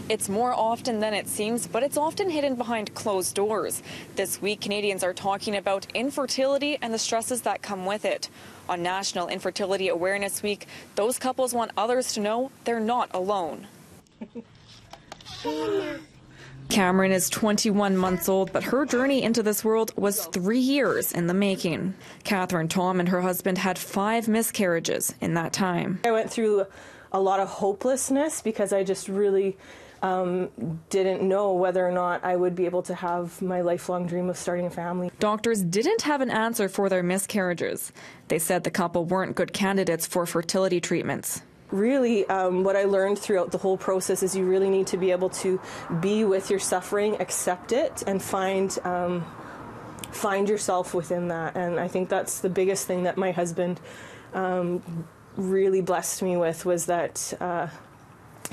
It's more often than it seems, but it's often hidden behind closed doors. This week, Canadians are talking about infertility and the stresses that come with it. On National Infertility Awareness Week, those couples want others to know they're not alone. Cameron is 21 months old, but her journey into this world was 3 years in the making. Catherine Tom and her husband had 5 miscarriages in that time. I went through a lot of hopelessness because I just really didn't know whether or not I would be able to have my lifelong dream of starting a family. Doctors didn't have an answer for their miscarriages. They said the couple weren't good candidates for fertility treatments. Really, what I learned throughout the whole process is you really need to be able to be with your suffering, accept it, and find yourself within that. And I think that's the biggest thing that my husband really blessed me with, was that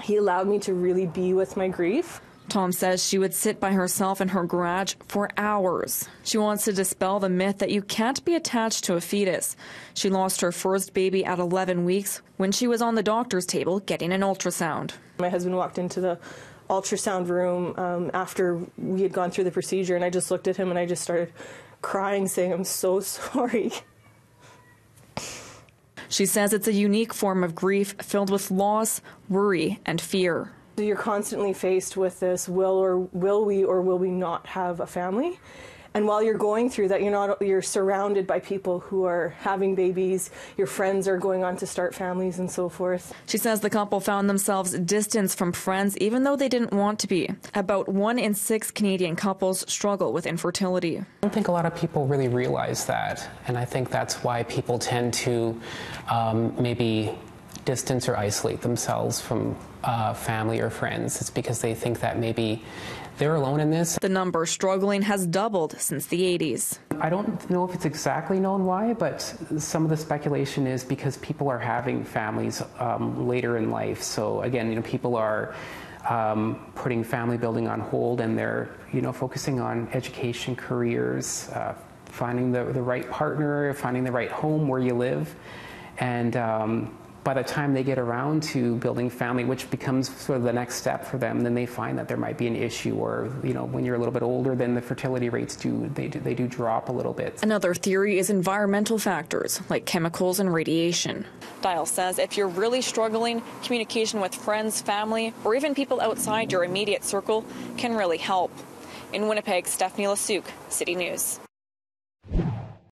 he allowed me to really be with my grief. Tom says she would sit by herself in her garage for hours. She wants to dispel the myth that you can't be attached to a fetus. She lost her first baby at 11 weeks when she was on the doctor's table getting an ultrasound. My husband walked into the ultrasound room after we had gone through the procedure, and I just looked at him and I just started crying, saying, "I'm so sorry." She says it's a unique form of grief filled with loss, worry, and fear. You're constantly faced with this, will we or will we not have a family? And while you're going through that, you're surrounded by people who are having babies, your friends are going on to start families and so forth. She says the couple found themselves distanced from friends even though they didn't want to be. About 1 in 6 Canadian couples struggle with infertility. I don't think a lot of people really realize that, and I think that's why people tend to maybe distance or isolate themselves from family or friends. It's because they think that maybe they're alone in this. The number struggling has doubled since the 80s. I don't know if it's exactly known why, but some of the speculation is because people are having families later in life. So again, people are putting family building on hold, and they're focusing on education, careers, finding the right partner, finding the right home where you live, and by the time they get around to building family, which becomes sort of the next step for them, then they find that there might be an issue, or when you're a little bit older, then the fertility rates do drop a little bit. Another theory is environmental factors like chemicals and radiation. Dial says if you're really struggling, communication with friends, family, or even people outside your immediate circle can really help. In Winnipeg, Stephanie Lasuk, City News.